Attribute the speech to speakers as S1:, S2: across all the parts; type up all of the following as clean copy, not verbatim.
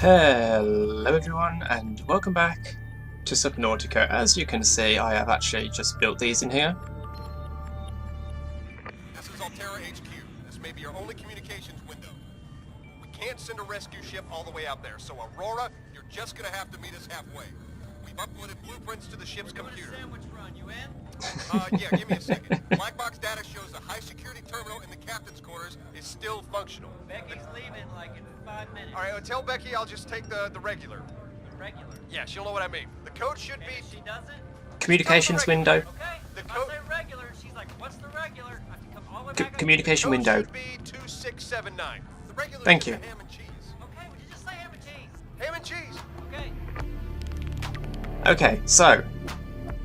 S1: Hello everyone and welcome back to Subnautica. As you can see, I have actually just built these in here.
S2: This is Altera HQ. This may be your only communications window. We can't send a rescue ship all the way out there, so Aurora, you're just gonna have to meet us halfway. We've uploaded blueprints to the ship's computer.
S3: Sandwich run, you in?
S2: Yeah, give me a second. Black box data shows the high security terminal in the captain's quarters is still functional.
S3: Becky's leaving like in 5 minutes.
S2: All right, tell Becky I'll just take the regular.
S3: The regular.
S2: Yeah, she'll know what I mean. The code should
S3: And
S2: be...
S3: if she doesn't,
S1: Communications window.
S3: okay.
S2: The
S3: If I
S2: code...
S3: say regular, she's like, what's the regular? I have to come all the way back.
S1: Communication
S2: code
S1: window.
S2: should be 2679. The regular
S1: Thank
S2: is
S1: you.
S2: ham and cheese.
S3: Okay, would you just say ham and cheese?
S2: Ham and cheese!
S3: Okay.
S1: Okay, so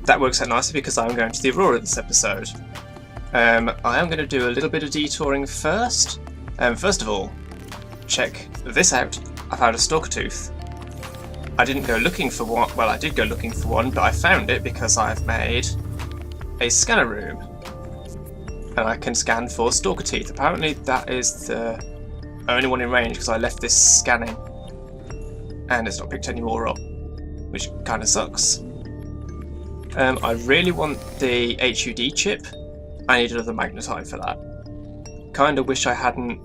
S1: that works out nicely because I'm going to the Aurora this episode. I am going to do a little bit of detouring first. First of all, check this out. I found a stalker tooth. I didn't go looking for one. Well, I did go looking for one, but I found it because I've made a scanner room. And I can scan for stalker teeth. Apparently that is the only one in range because I left this scanning. And it's not picked any more up, which kind of sucks. I really want the HUD chip. I need another magnetite for that. Kind of wish I hadn't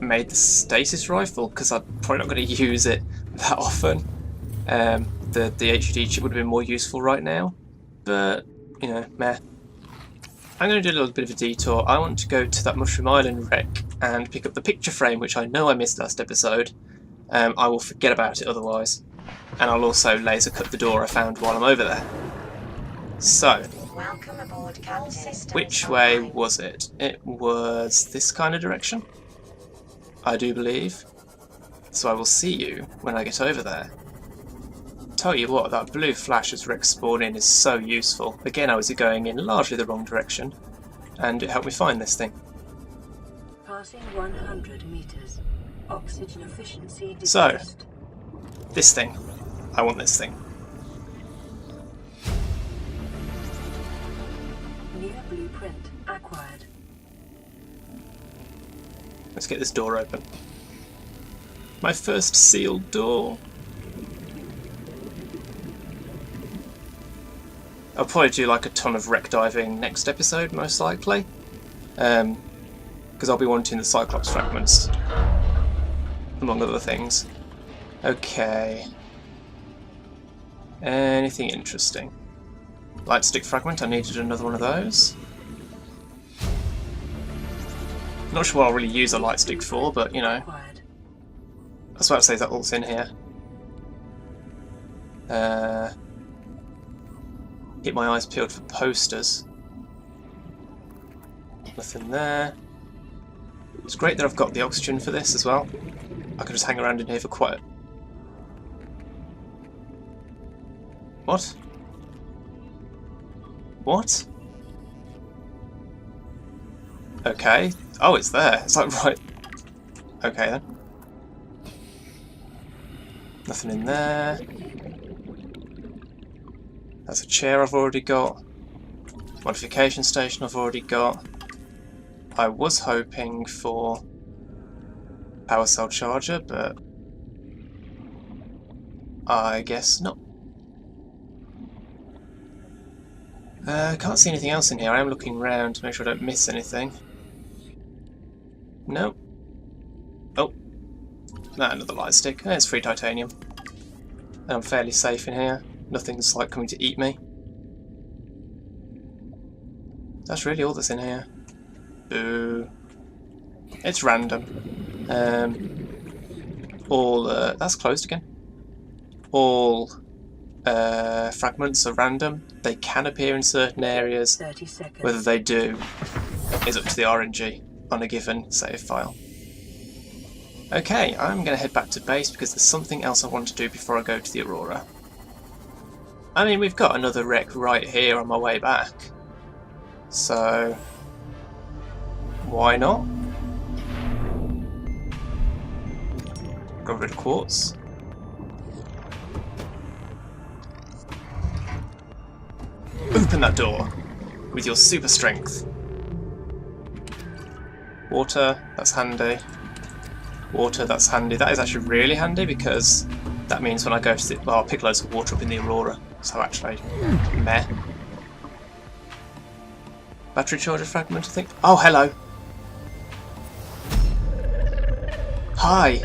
S1: made the stasis rifle because I'm probably not going to use it that often. The HUD chip would have been more useful right now, but you know, meh. I'm going to do a little bit of a detour. I want to go to that Mushroom Island wreck and pick up the picture frame, which I know I missed last episode. I will forget about it otherwise. And I'll also laser cut the door I found while I'm over there. So,
S4: Welcome aboard,
S1: which way was it? It was this kind of direction, I do believe. So I will see you when I get over there. Tell you what, that blue flash as wrecks spawn in is so useful. Again, I was going in largely the wrong direction, and it helped me find this thing.
S4: Passing 100 meters. Oxygen efficiency decreased.
S1: So, this thing. I want this thing.
S4: New blueprint acquired.
S1: Let's get this door open. My first sealed door. I'll probably do like a ton of wreck diving next episode, most likely. Because I'll be wanting the Cyclops fragments, among other things. Okay. Anything interesting? Light stick fragment, I needed another one of those. Not sure what I'll really use a light stick for, but you know.
S4: Acquired.
S1: I was about to say that all's in here. Keep my eyes peeled for posters. Nothing there. It's great that I've got the oxygen for this as well. I could just hang around in here for quite... What? What? Okay. Oh, it's there. It's like right... Okay then. Nothing in there. That's a chair I've already got. Modification station I've already got. I was hoping for power cell charger, but I guess not. Can't see anything else in here. I am looking around to make sure I don't miss anything. Nope. Oh. No, another light stick. It's free titanium. And I'm fairly safe in here. Nothing's like coming to eat me. That's really all that's in here. Boo. It's random. That's closed again. All fragments are random. They can appear in certain areas.
S4: 30 seconds.
S1: Whether they do is up to the RNG on a given save file. Okay, I'm going to head back to base because there's something else I want to do before I go to the Aurora. I mean, we've got another wreck right here on my way back. So, why not? Got rid of quartz. Open that door with your super strength. Water, that's handy. Water, that's handy. That is actually really handy because that means when I go to the... Well, I'll pick loads of water up in the Aurora. So actually, meh. Battery charger fragment, I think. Oh, hello. Hi.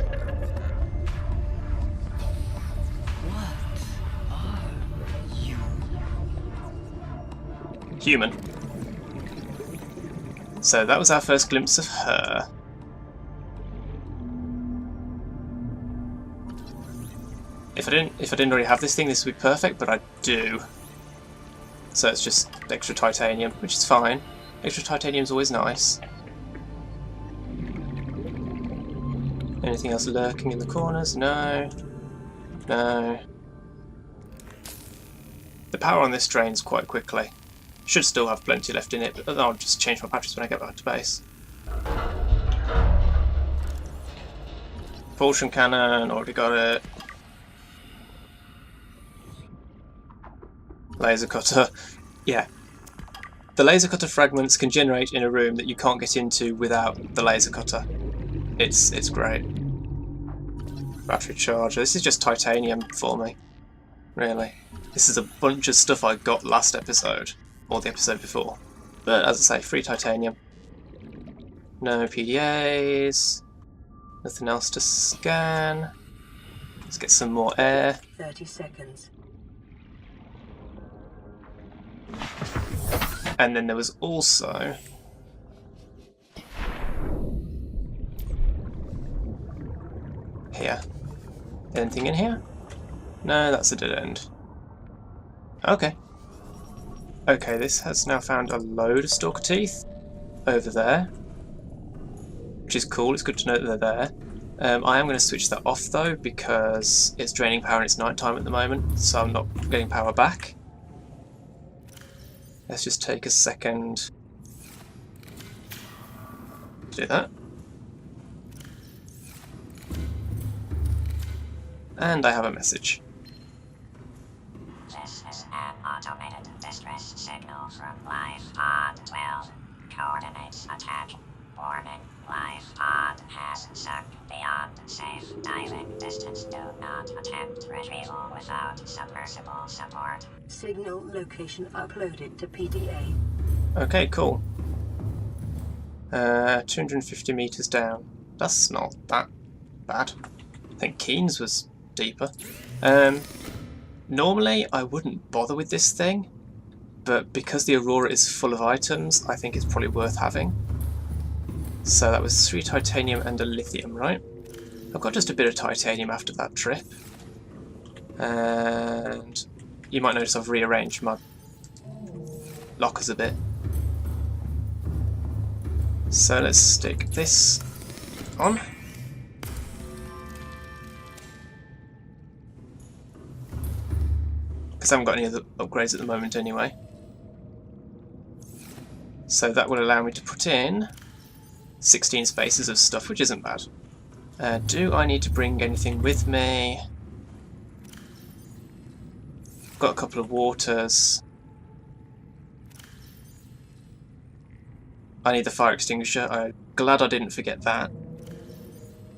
S1: Human. So that was our first glimpse of her. If I didn't already have this thing, this would be perfect, but I do. So it's just extra titanium, which is fine. Extra titanium's always nice. Anything else lurking in the corners? No. No. The power on this drains quite quickly. Should still have plenty left in it, but I'll just change my batteries when I get back to base. Propulsion cannon, already got it. Laser cutter. Yeah. The laser cutter fragments can generate in a room that you can't get into without the laser cutter. It's great. Battery charger. This is just titanium for me. Really. This is a bunch of stuff I got last episode. Or the episode before. But as I say, free titanium. No PDAs. Nothing else to scan. Let's get some more air.
S4: 30 seconds.
S1: And then there was also... Here. Anything in here? No, that's a dead end. Okay. Okay, this has now found a load of stalker teeth over there, which is cool. It's good to know that they're there. I am going to switch that off though because it's draining power and it's night time at the moment, so I'm not getting power back. Let's just take a second to do that. And I have a message.
S5: This is an automated distress signal from Life Pod 12. Coordinates attack. Warning. Life Pod has sunk beyond safe diving distance. Do not attempt retrieval without submersible support.
S4: Signal location uploaded to PDA.
S1: Okay, cool. 250 meters down. That's not that bad. I think Keen's was deeper. Normally I wouldn't bother with this thing, but because the Aurora is full of items, I think it's probably worth having. So that was 3 titanium and a lithium, right? I've got just a bit of titanium after that trip. And you might notice I've rearranged my lockers a bit. So let's stick this on. Because I haven't got any other upgrades at the moment anyway. So that will allow me to put in 16 spaces of stuff, which isn't bad. Do I need to bring anything with me? Got a couple of waters. I need the fire extinguisher. I'm glad I didn't forget that.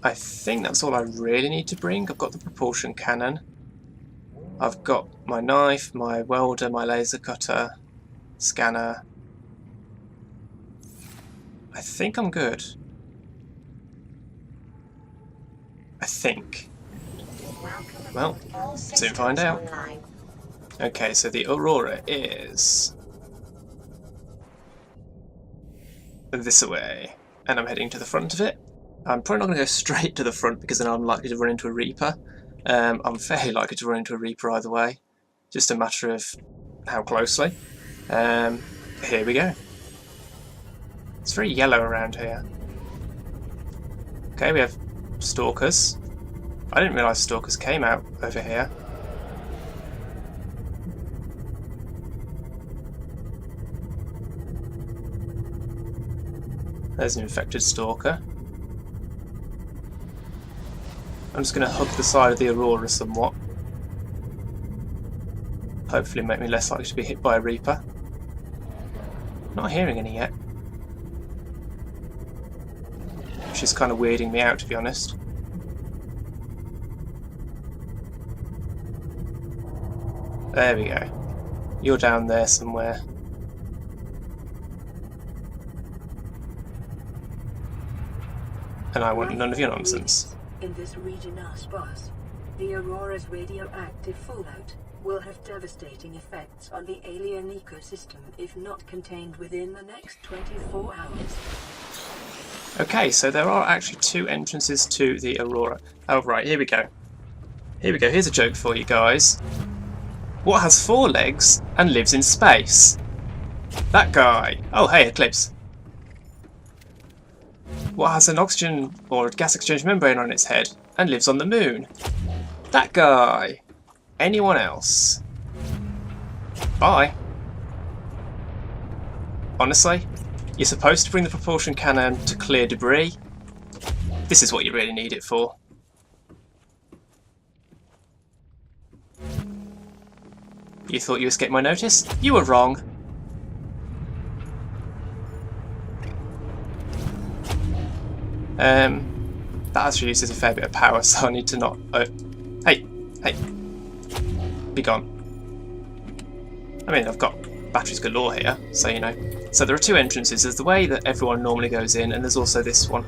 S1: I think that's all I really need to bring. I've got the propulsion cannon. I've got my knife, my welder, my laser cutter, scanner. I think I'm good. I think. Well, soon find out. Okay, so the Aurora is this away, and I'm heading to the front of it. I'm probably not going to go straight to the front because then I'm likely to run into a Reaper. I'm fairly likely to run into a Reaper either way, just a matter of how closely. Here we go. It's very yellow around here. Okay, we have stalkers. I didn't realise stalkers came out over here. There's an infected stalker. I'm just going to hug the side of the Aurora somewhat. Hopefully make me less likely to be hit by a Reaper. Not hearing any yet. which is kind of weirding me out, to be honest. There we go. You're down there somewhere. And I want none of your nonsense.
S4: In this region are sparse. The Aurora's radioactive fallout will have devastating effects on the alien ecosystem if not contained within the next 24 hours.
S1: Okay, so there are actually 2 entrances to the Aurora. Oh right, here we go. Here we go, here's a joke for you guys. What has 4 legs and lives in space? That guy. Oh hey, Eclipse. What has an oxygen or a gas exchange membrane on its head and lives on the moon? That guy. Anyone else? Bye. Honestly, you're supposed to bring the propulsion cannon to clear debris. This is what you really need it for. You thought you escaped my notice? You were wrong. That actually uses a fair bit of power, so I need to not... Hey! Be gone. I mean, I've got batteries galore here, so you know. So there are 2 entrances. There's the way that everyone normally goes in, and there's also this one.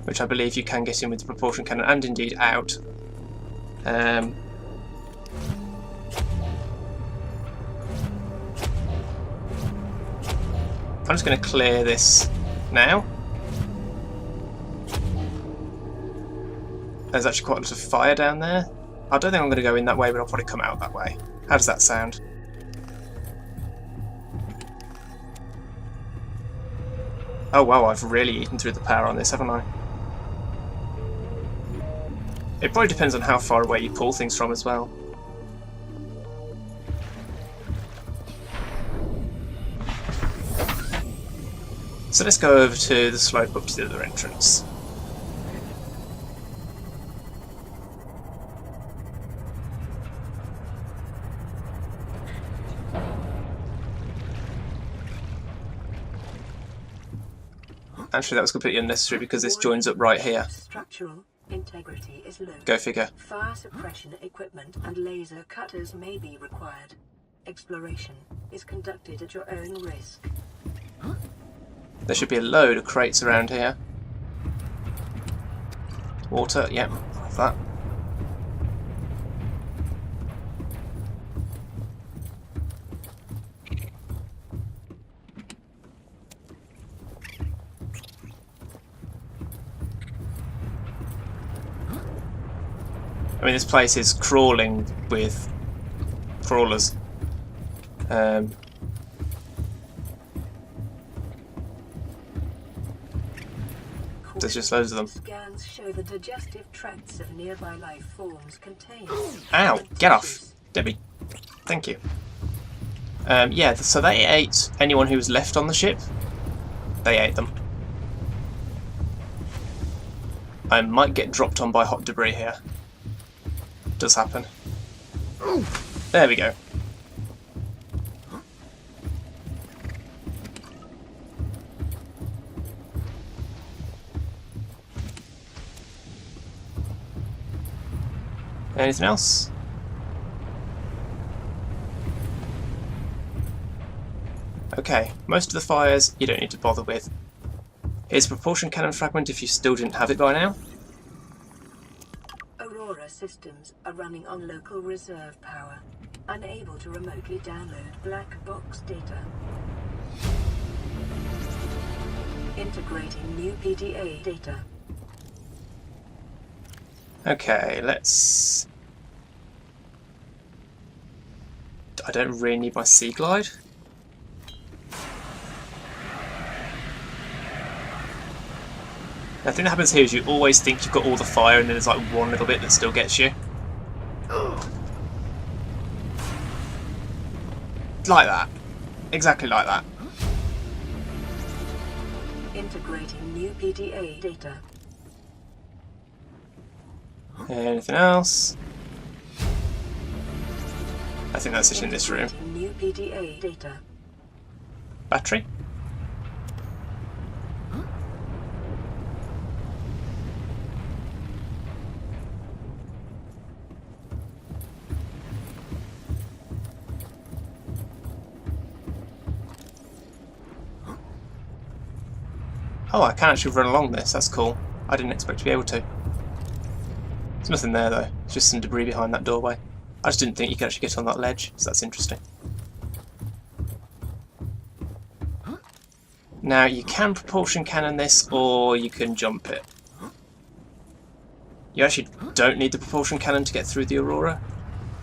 S1: Which I believe you can get in with the propulsion cannon, and indeed out. I'm just going to clear this now. There's actually quite a lot of fire down there. I don't think I'm going to go in that way, but I'll probably come out that way. How does that sound? Oh wow, I've really eaten through the power on this, haven't I? It probably depends on how far away you pull things from as well. So let's go over to the slope up to the other entrance. Actually, that was completely unnecessary because this joins up right here.
S4: Structural integrity is low.
S1: Go figure.
S4: Fire suppression equipment and laser cutters may be required. Exploration is conducted at your own risk.
S1: There should be a load of crates around here. Water, yep, have that. I mean, this place is crawling with crawlers. There's just loads of them.
S4: Scans show the digestive tracts of nearby life forms contained.
S1: Ow! Get off, Debbie. Thank you. Yeah, so they ate anyone who was left on the ship. They ate them. I might get dropped on by hot debris here. Does happen. There we go. Anything else? Okay, most of the fires you don't need to bother with. Here's a propulsion cannon fragment if you still didn't have it by now.
S4: Aurora systems are running on local reserve power, unable to remotely download black box data. Integrating new PDA data.
S1: Okay, let's... I don't really need my sea glide. The thing that happens here is you always think you've got all the fire and then there's like one little bit that still gets you. Like that. Exactly like that.
S4: Integrating new PDA data.
S1: Anything else? I think that's it in this room.
S4: PDA data.
S1: Battery? Oh, I can actually run along this, that's cool. I didn't expect to be able to. There's nothing there though, it's just some debris behind that doorway. I just didn't think you could actually get on that ledge, so that's interesting. Now, you can propulsion cannon this, or you can jump it. You actually don't need the propulsion cannon to get through the Aurora.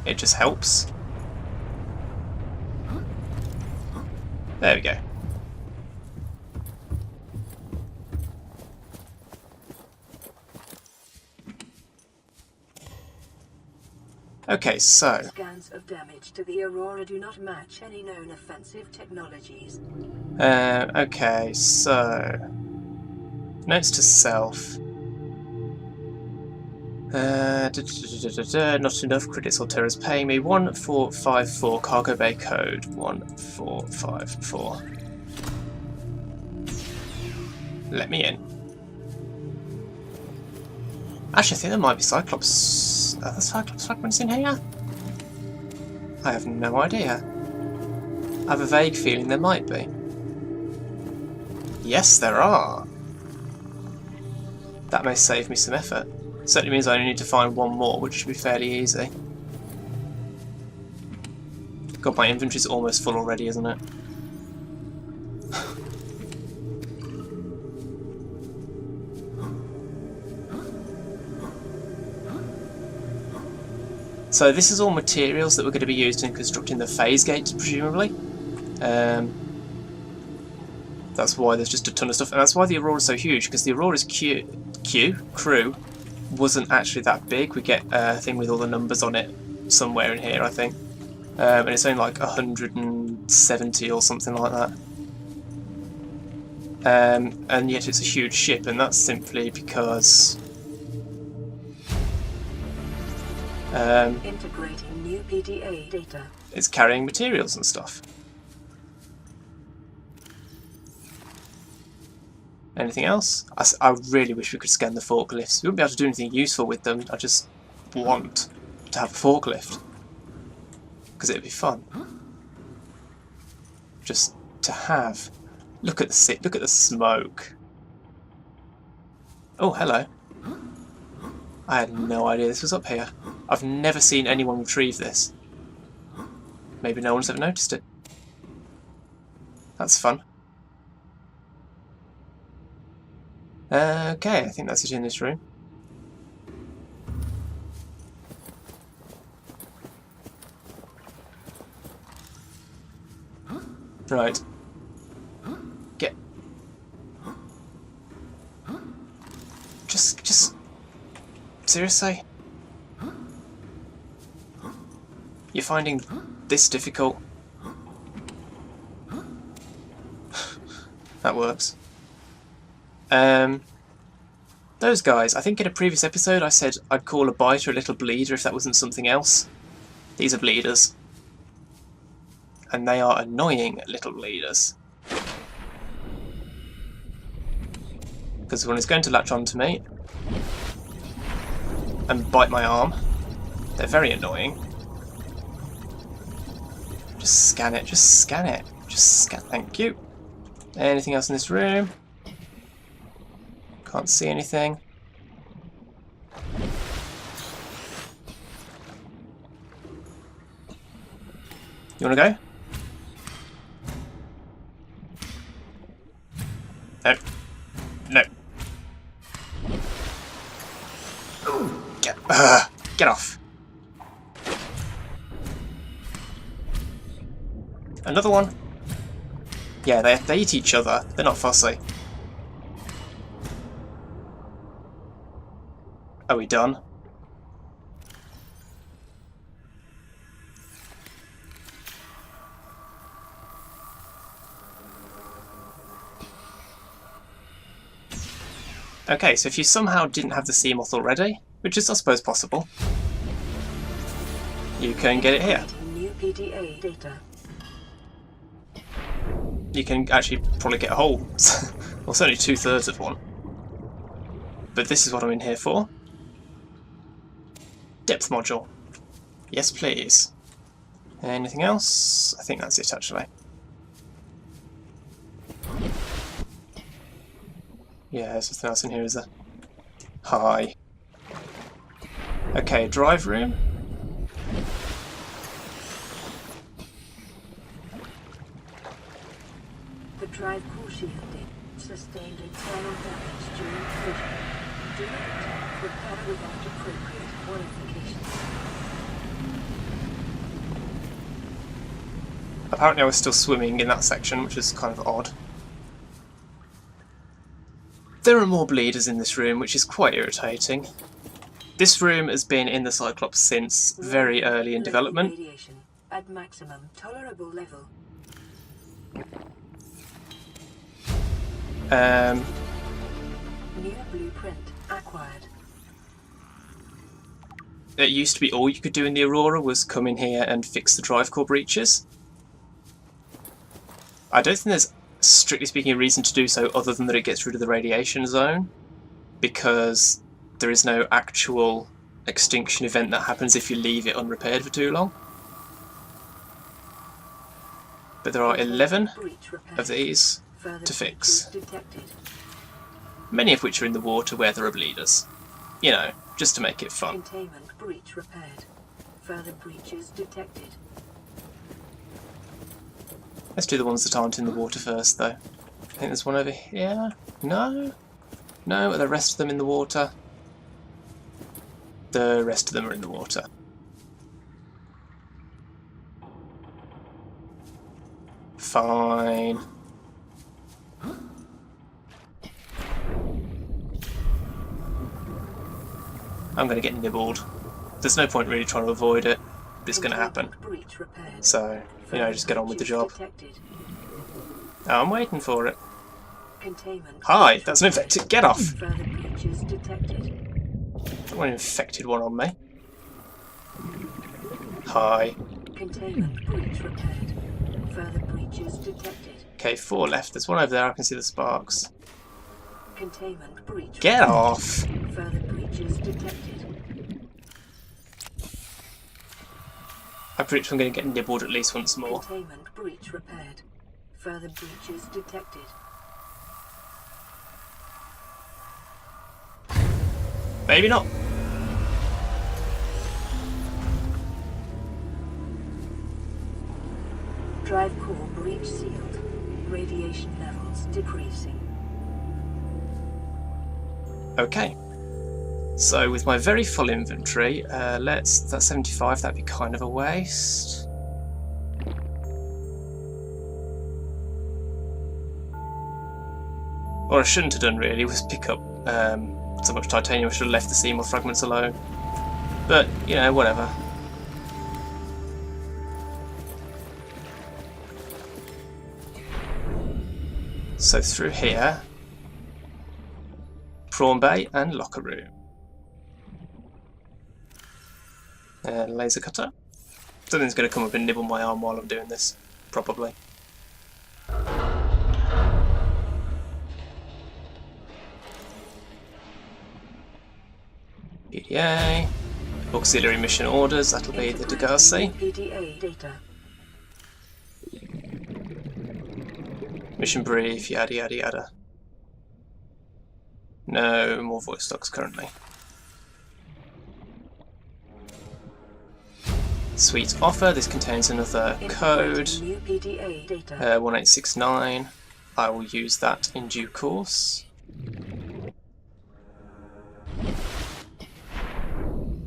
S1: It just helps. There we go. Okay, so...
S4: Scans of damage to the Aurora do not match any known offensive technologies.
S1: Okay, so... Notes to self. Not enough, critics or terrors paying me. 1454, cargo bay code. 1454. Let me in. Actually, I think there might be Cyclops. Are there Cyclops fragments in here? I have no idea. I have a vague feeling there might be. Yes, there are. That may save me some effort. Certainly means I only need to find one more, which should be fairly easy. God, my inventory's almost full already, isn't it? So this is all materials that were going to be used in constructing the phase gates, presumably. That's why there's just a ton of stuff, and that's why the Aurora's so huge, because the Aurora's crew wasn't actually that big. We get a thing with all the numbers on it somewhere in here, I think. And it's only like 170 or something like that. And yet it's a huge ship, and that's simply because...
S4: integrating new PDA data.
S1: It's carrying materials and stuff. Anything else? I really wish we could scan the forklifts. We wouldn't be able to do anything useful with them. I just want to have a forklift. Because it'd be fun. Just to have. Look at the smoke. Oh, hello. I had no idea this was up here. I've never seen anyone retrieve this. Maybe no one's ever noticed it. That's fun. Okay, I think that's it in this room. Right. Get... Just... Seriously? You're finding this difficult? That works. Those guys, I think in a previous episode I said I'd call a biter a little bleeder if that wasn't something else. These are bleeders. And they are annoying little bleeders. Because one is going to latch onto me and bite my arm. They're very annoying. Just scan it, just scan it. Just scan, thank you. Anything else in this room? Can't see anything. You wanna go? No. No. Get off. Another one. Yeah, they eat each other. They're not fussy. Are we done? Okay, so if you somehow didn't have the sea moth already, which is I suppose possible, you can get it here.
S4: New PDA data.
S1: you can actually probably get a whole, well, certainly 2/3 of one. But this is what I'm in here for. Depth module. Yes, please. Anything else? I think that's it, actually. Yeah, there's something else in here, is there? Hi. Okay, drive room.
S4: The drive core shielding sustained internal damage during collision. Do not repair without appropriate modifications.
S1: Apparently I was still swimming in that section, which is kind of odd. There are more bleeders in this room, which is quite irritating. This room has been in the Cyclops since very early in development.
S4: Radiation at maximum tolerable level. New blueprint acquired.
S1: It used to be all you could do in the Aurora was come in here and fix the drive core breaches. I don't think there's, strictly speaking, a reason to do so other than that it gets rid of the radiation zone, because there is no actual extinction event that happens if you leave it unrepaired for too long. But there are 11 of these to fix, many of which are in the water where there are bleeders. You know, just to make it fun.
S4: Containment breach repaired. Further breaches detected.
S1: Let's do the ones that aren't in the water first, though. I think there's one over here. No? No, are the rest of them in the water? The rest of them are in the water. Fine. I'm going to get nibbled. There's no point really trying to avoid it. It's going to happen. So, you know, just get on with the job. Oh, I'm waiting for it. Hi, that's an infected. Get off! Don't want an infected one on me. Hi. Okay, 4 left. There's one over there. I can see the sparks. Get off! I'm pretty sure I'm going to get nibbled at least once more.
S4: Containment breach repaired. Further breaches detected.
S1: Maybe not.
S4: Drive core breach sealed. Radiation levels decreasing.
S1: Okay. So with my very full inventory, that's 75, that'd be kind of a waste. What I shouldn't have done really was pick up so much titanium. I should have left the Seymour fragments alone. But, you know, whatever. So through here, prawn bay and locker room. Laser cutter. Something's going to come up and nibble my arm while I'm doing this, probably. PDA. Auxiliary mission orders, that'll be the Degassi.
S4: PDA data.
S1: Mission brief, yada yada yada. No more voice docs currently. Sweet offer, this contains another code, 1869. I will use that in due course.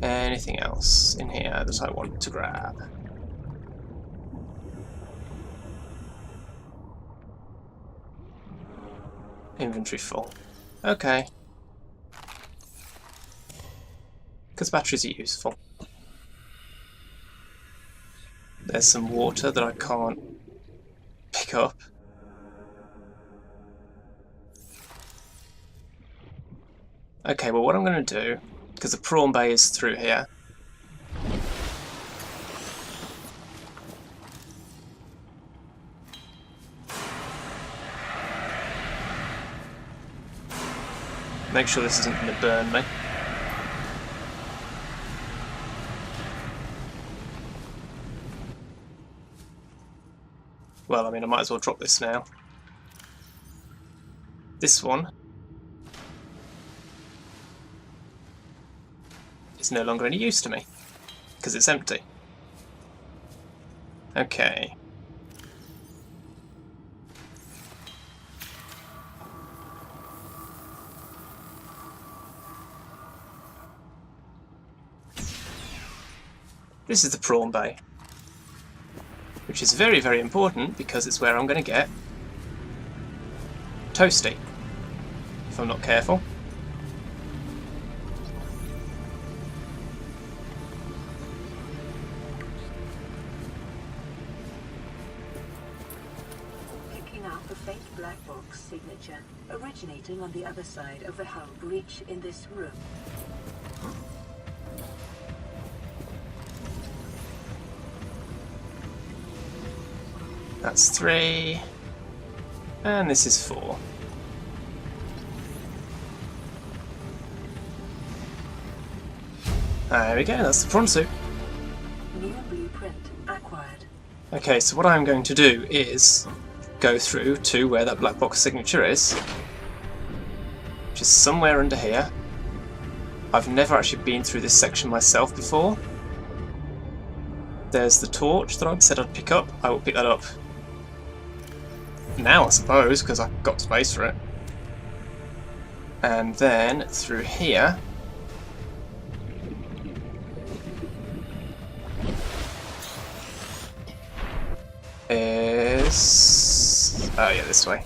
S1: Anything else in here that I want to grab? Inventory full. Okay. Because batteries are useful. There's some water that I can't pick up. Okay, well what I'm going to do, because the prawn bay is through here, Make sure this isn't going to burn me. Well, I mean, I might as well drop this now. This one is no longer any use to me, because it's empty. Okay. This is the prawn bay, which is very, very important because it's where I'm going to get Toasty, if I'm not careful.
S4: Picking up a faint black box signature originating on the other side of the hull breach in this room.
S1: That's 3, and this is 4. There we go, that's the prawn suit.
S4: New blueprint acquired.
S1: Okay, so what I'm going to do is go through to where that black box signature is, which is somewhere under here. I've never actually been through this section myself before. There's the torch that I'd said I'd pick up. I will pick that up now, I suppose, because I've got space for it. And then through here is... oh yeah, this way.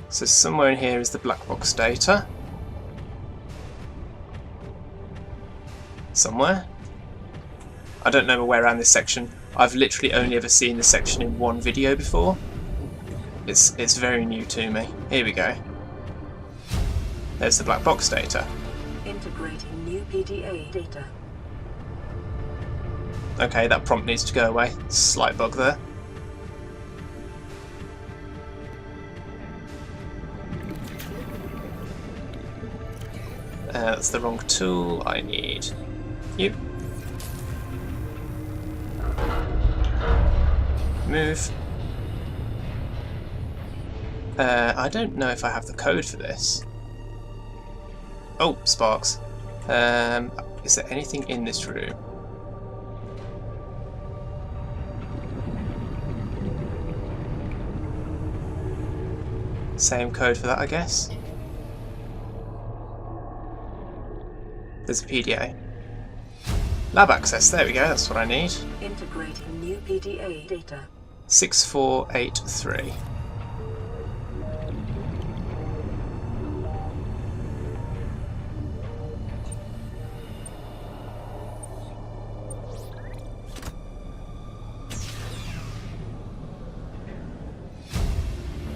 S1: So somewhere in here is the black box data. Somewhere. I don't know my way around this section. I've literally only ever seen this section in one video before. It's very new to me. Here we go. There's the black box data.
S4: Integrating new PDA data.
S1: Okay, that prompt needs to go away. Slight bug there. That's the wrong tool. I need you. Move. I don't know if I have the code for this. Oh, sparks. Is there anything in this room? Same code for that, I guess. There's a PDA. Lab access, there we go, that's what I need.
S4: Integrating new PDA data.
S1: 6483.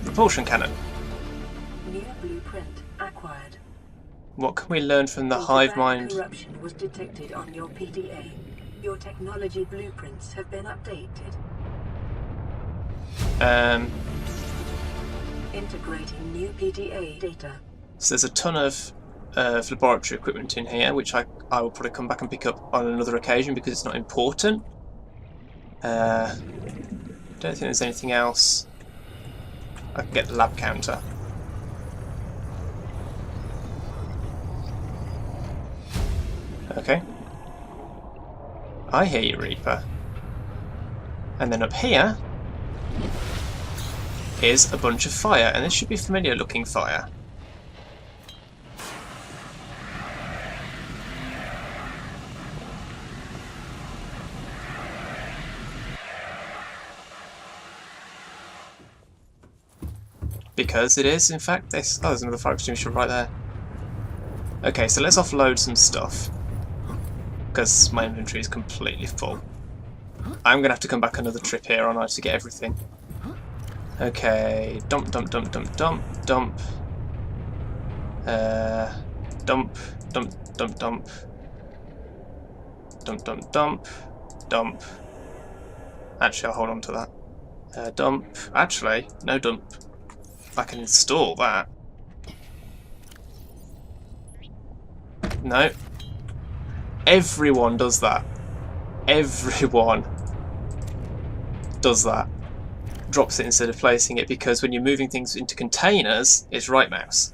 S1: Propulsion cannon.
S4: New blueprint acquired.
S1: What can we learn from the hive mind?
S4: Corruption was detected on your PDA. Your technology blueprints have been updated. Integrating new PDA data.
S1: So there's a ton of laboratory equipment in here, which I will probably come back and pick up on another occasion because it's not important. Don't think there's anything else. I can get the lab counter. Okay. I hear you, Reaper. And then up here is a bunch of fire, and this should be familiar looking fire. Because it is, in fact, this. Oh, there's another fire extinguisher right there. Okay, so let's offload some stuff. Because my inventory is completely full. I'm going to have to come back another trip here, aren't I, to get everything. Okay, dump, dump, dump, dump, dump, dump. Dump, dump, dump, dump. Dump, dump, dump, dump. Actually, I'll hold on to that. Dump. Actually, no dump. I can install that. No. Everyone does that. Everyone does that. Drops it instead of placing it, because when you're moving things into containers, it's right mouse.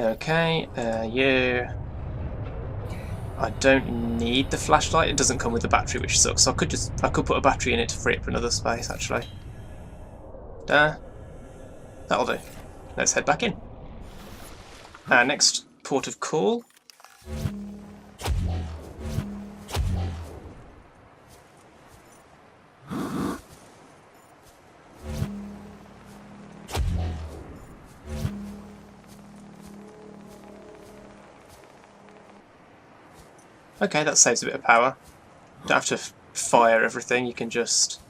S1: Okay, you. I don't need the flashlight. It doesn't come with the battery, which sucks. So I could put a battery in it to free up another space, actually. That'll do. Let's head back in. Next port of call. Okay, that saves a bit of power. Don't have to fire everything, you can just...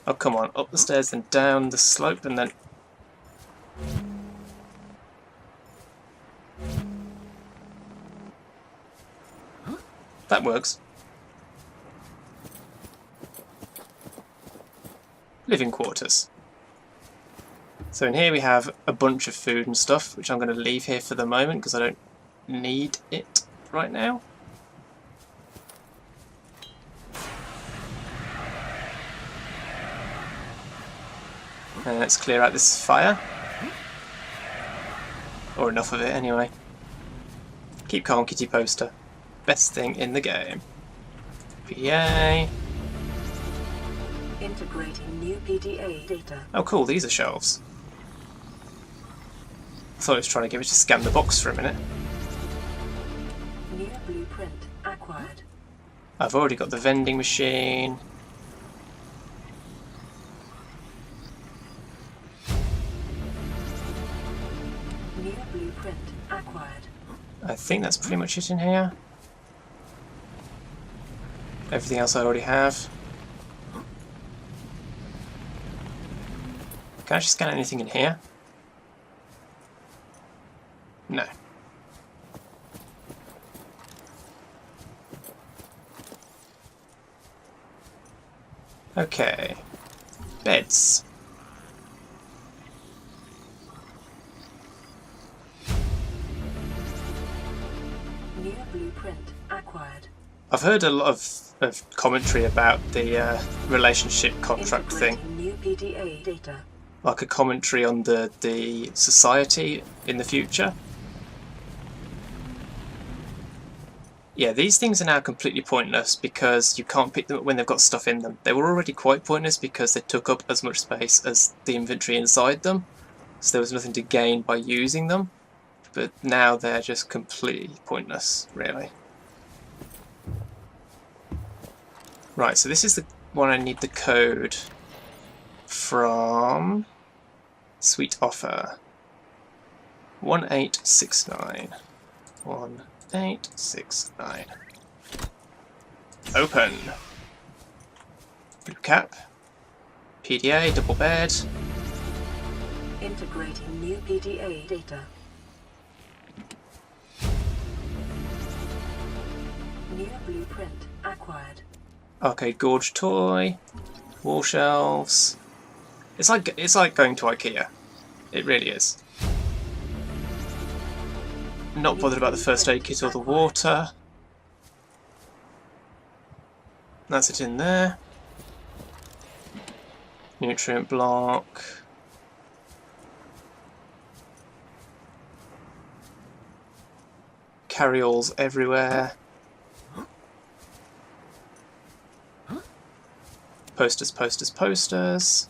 S1: Oh, come on, up the stairs, then down the slope, and then... That works. Living quarters. So in here we have a bunch of food and stuff, which I'm going to leave here for the moment, because I don't need it right now. And let's clear out this fire. Or enough of it anyway. Keep calm, kitty poster. Best thing in the game. PDA.
S4: Integrating new PDA data.
S1: Oh cool, these are shelves. I thought I was trying to get me to scan the box for a minute.
S4: New blueprint acquired.
S1: I've already got the vending machine.
S4: New blueprint acquired.
S1: I think that's pretty much it in here. Everything else I already have. Can I actually scan anything in here? No. Okay. Beds.
S4: New blueprint acquired.
S1: I've heard a lot of commentary about the relationship contract thing.
S4: Integrating new PDA data.
S1: Like a commentary on the society in the future. Yeah, these things are now completely pointless because you can't pick them up when they've got stuff in them. They were already quite pointless because they took up as much space as the inventory inside them, so there was nothing to gain by using them. But now they're just completely pointless, really. Right, so this is the one I need the code from. Sweet offer. 1869. 1869. Open. Blue cap. PDA, double bed.
S4: Integrating new PDA data. New blueprint acquired.
S1: Arcade gorge toy. Wall shelves. It's like going to IKEA. It really is. Not bothered about the first aid kit or the water. That's it in there. Nutrient block. Carry-alls everywhere. Posters, posters, posters.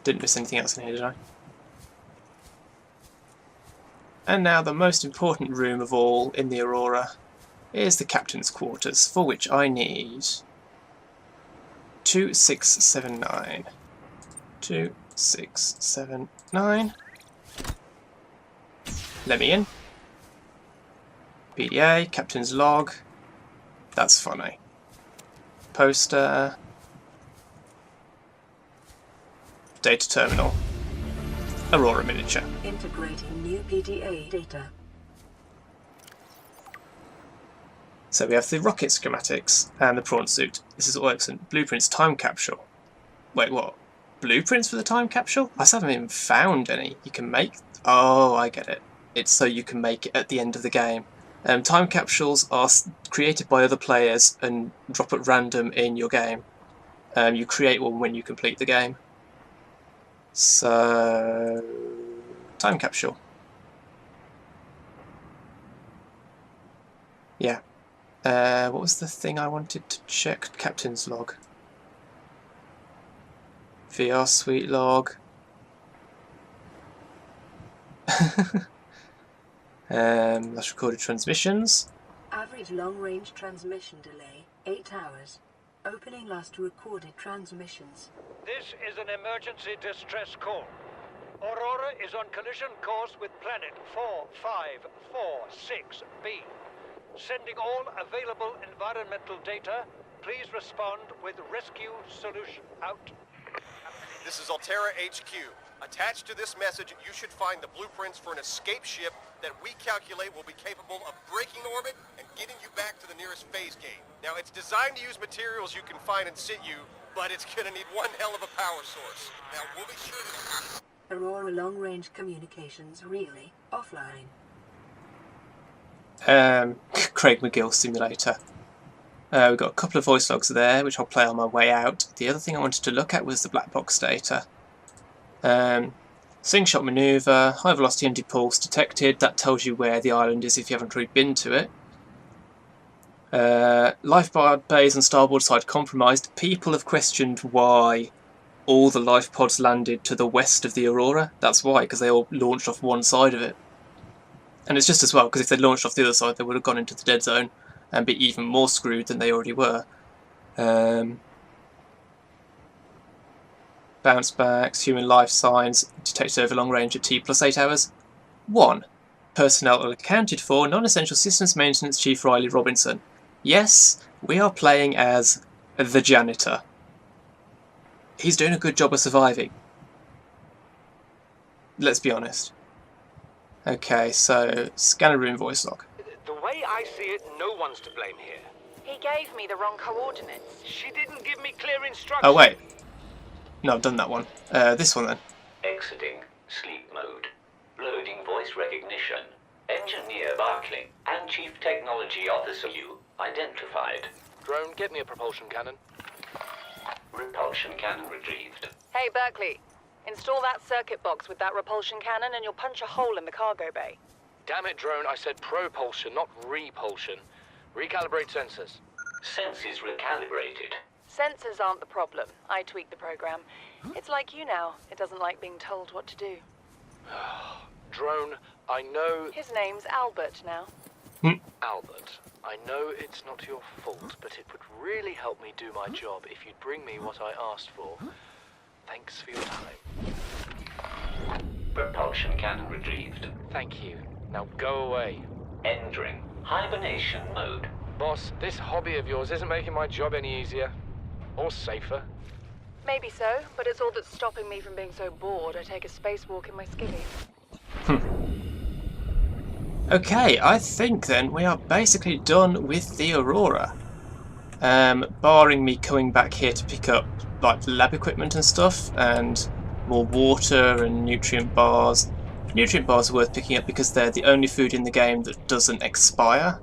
S1: Didn't miss anything else in here, did I? And now the most important room of all in the Aurora is the captain's quarters, for which I need 2679. 2679. Let me in. PDA, captain's log. That's funny. Poster. Data terminal. Aurora miniature.
S4: Integrating new PDA data.
S1: So we have the rocket schematics and the prawn suit. This is all excellent. Blueprints, time capsule. Wait, what? Blueprints for the time capsule? I still haven't even found any. You can make... Oh, I get it. It's so you can make it at the end of the game. Time capsules are created by other players and drop at random in your game. You create one when you complete the game. So... time capsule. Yeah. What was the thing I wanted to check? Captain's log. VR suite log. Last recorded transmissions.
S4: Average long-range transmission delay, 8 hours. Opening last recorded transmissions.
S6: This is an emergency distress call. Aurora is on collision course with planet 4546b. Sending all available environmental data. Please respond with rescue solution. Out.
S2: This is Altera HQ. Attached to this message, you should find the blueprints for an escape ship that we calculate will be capable of breaking orbit and getting you back to the nearest phase gate. Now, it's designed to use materials you can find in situ, but it's gonna need one hell of a power source. Now, we'll be sure to...
S4: Aurora long-range communications really offline.
S1: Craig McGill simulator. We've got a couple of voice logs there, which I'll play on my way out. The other thing I wanted to look at was the black box data. Slingshot manoeuvre, high velocity anti-pulse detected. That tells you where the island is if you haven't already been to it. Lifeboat bays and starboard side compromised. People have questioned why all the life pods landed to the west of the Aurora. That's why, because they all launched off one side of it. And it's just as well, because if they launched off the other side, they would have gone into the dead zone and be even more screwed than they already were. Bounce backs, human life signs, detected over long range at T plus 8 hours. 1. Personnel accounted for, non-essential systems maintenance chief Riley Robinson. Yes, we are playing as the janitor. He's doing a good job of surviving. Let's be honest. Okay, so scanner room voice log.
S6: The way I see it, no one's to blame here.
S7: He gave me the wrong coordinates.
S6: She didn't give me clear instructions.
S1: Oh wait. No, I've done that one. This one then.
S8: Exiting sleep mode. Loading voice recognition. Engineer Barclay and Chief Technology Officer you identified.
S6: Drone, get me a propulsion cannon.
S8: Repulsion cannon retrieved.
S7: Hey, Berkeley. Install that circuit box with that repulsion cannon and you'll punch a hole in the cargo bay.
S6: Damn it, Drone, I said propulsion, not repulsion. Recalibrate sensors.
S8: Senses recalibrated.
S7: Sensors aren't the problem. I tweaked the program. It's like you now. It doesn't like being told what to do.
S6: Drone, I know...
S7: His name's Albert now.
S6: Albert, I know it's not your fault, but it would really help me do my job if you'd bring me what I asked for. Thanks for your time.
S8: Propulsion cannon retrieved.
S6: Thank you. Now go away.
S8: Entering hibernation mode.
S6: Boss, this hobby of yours isn't making my job any easier. Or safer.
S7: Maybe so, but it's all that's stopping me from being so bored I take a spacewalk in my skivvy.
S1: Okay, I think then we are basically done with the Aurora. Barring me coming back here to pick up like lab equipment and stuff, and more water and nutrient bars. Nutrient bars are worth picking up because they're the only food in the game that doesn't expire.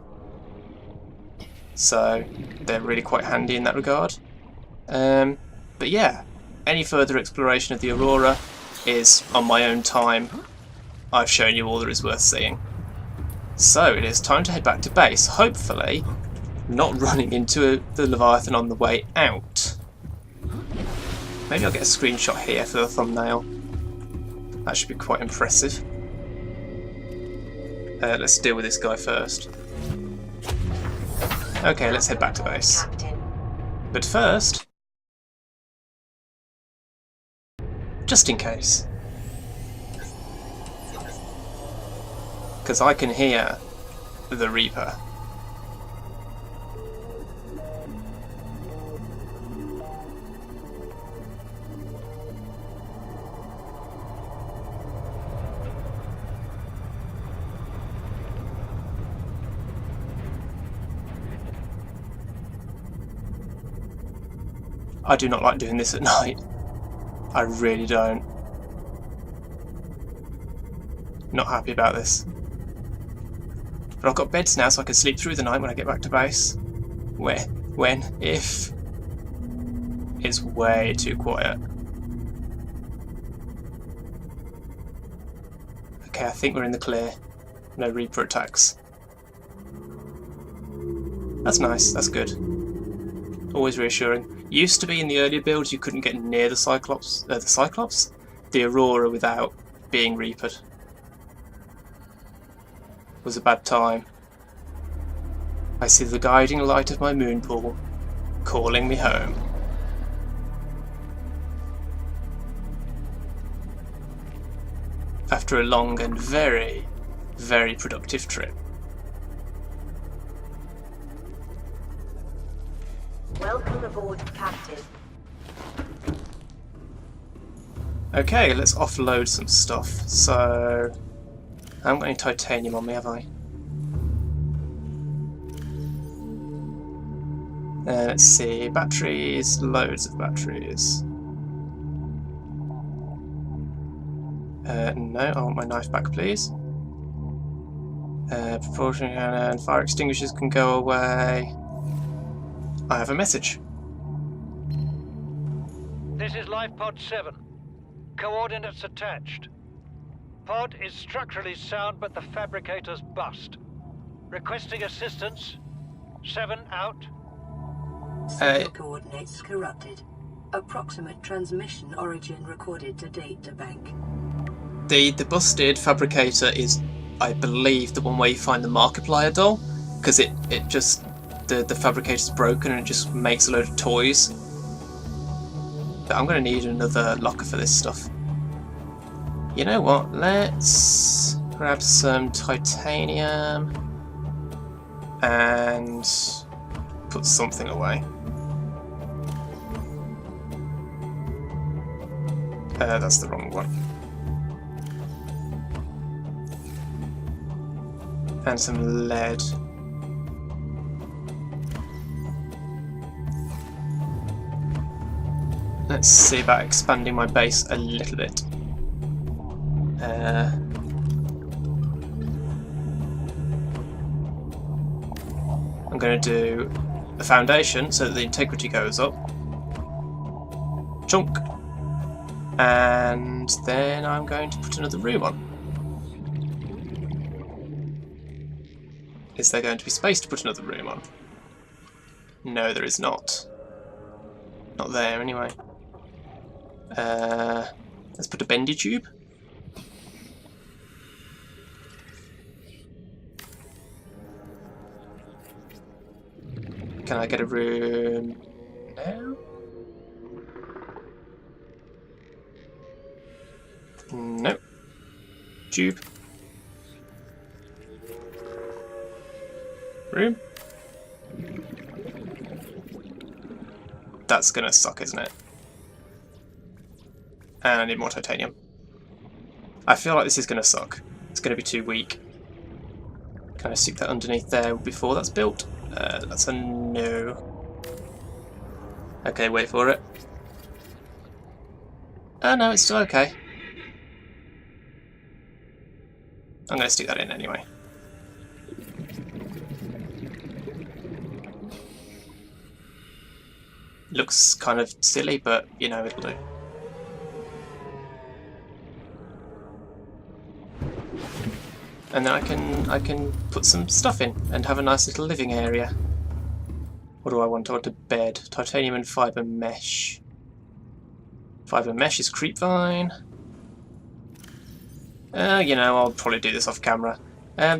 S1: So they're really quite handy in that regard. But yeah, any further exploration of the Aurora is on my own time. I've shown you all there is worth seeing. So it is time to head back to base, hopefully not running into the Leviathan on the way out. Maybe I'll get a screenshot here for the thumbnail. That should be quite impressive. Let's deal with this guy first. Okay, let's head back to base. But first, just in case, because I can hear the Reaper. I do not like doing this at night. I really don't. Not happy about this. But I've got beds now, so I can sleep through the night when I get back to base. If it's way too quiet. Okay, I think we're in the clear. No Reaper attacks. That's nice, that's good. Always reassuring. Used to be in the earlier builds you couldn't get near the Cyclops? The Aurora without being Reapered. Was a bad time. I see the guiding light of my moon pool, calling me home. After a long and very, very productive trip.
S4: Welcome aboard, Captain.
S1: Okay, let's offload some stuff. So, I haven't got any titanium on me, have I? Let's see, batteries, loads of batteries. No, I want my knife back, please. Propulsion cannon, fire extinguishers can go away. I have a message.
S9: This is Life Pod 7. Coordinates attached. Pod is structurally sound, but the fabricator's bust. Requesting assistance. 7 out.
S4: Coordinates corrupted. Approximate transmission origin recorded to data bank.
S1: The busted fabricator is, I believe, the one where you find the Markiplier doll, because it just the fabricator's broken and it just makes a load of toys. But I'm going to need another locker for this stuff. You know what? Let's grab some titanium and put something away. That's the wrong one. And some lead. Let's see about expanding my base a little bit. I'm going to do the foundation so that the integrity goes up. Chunk. And then I'm going to put another room on. Is there going to be space to put another room on? No, there is not. Not there, anyway. Let's put a bendy tube. Can I get a room now? Nope. Tube. Room. That's gonna suck, isn't it? And I need more titanium. I feel like this is gonna suck. It's gonna be too weak. Can I stick that underneath there before that's built? That's a no. Okay, wait for it. Oh no, it's still okay. I'm gonna stick that in anyway. Looks kind of silly, but you know, it'll do. And then I can put some stuff in and have a nice little living area. What do I want? I want a bed. Titanium and fibre mesh. Fibre mesh is creepvine. You know, I'll probably do this off camera.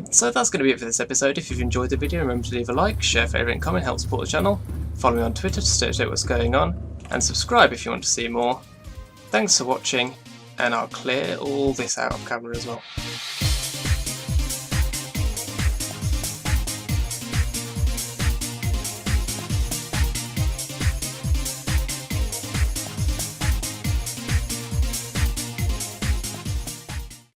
S1: So that's going to be it for this episode. If you've enjoyed the video, remember to leave a like, share, favourite and comment, help support the channel. Follow me on Twitter to stay up to date what's going on. And subscribe if you want to see more. Thanks for watching, and I'll clear all this out of camera as well.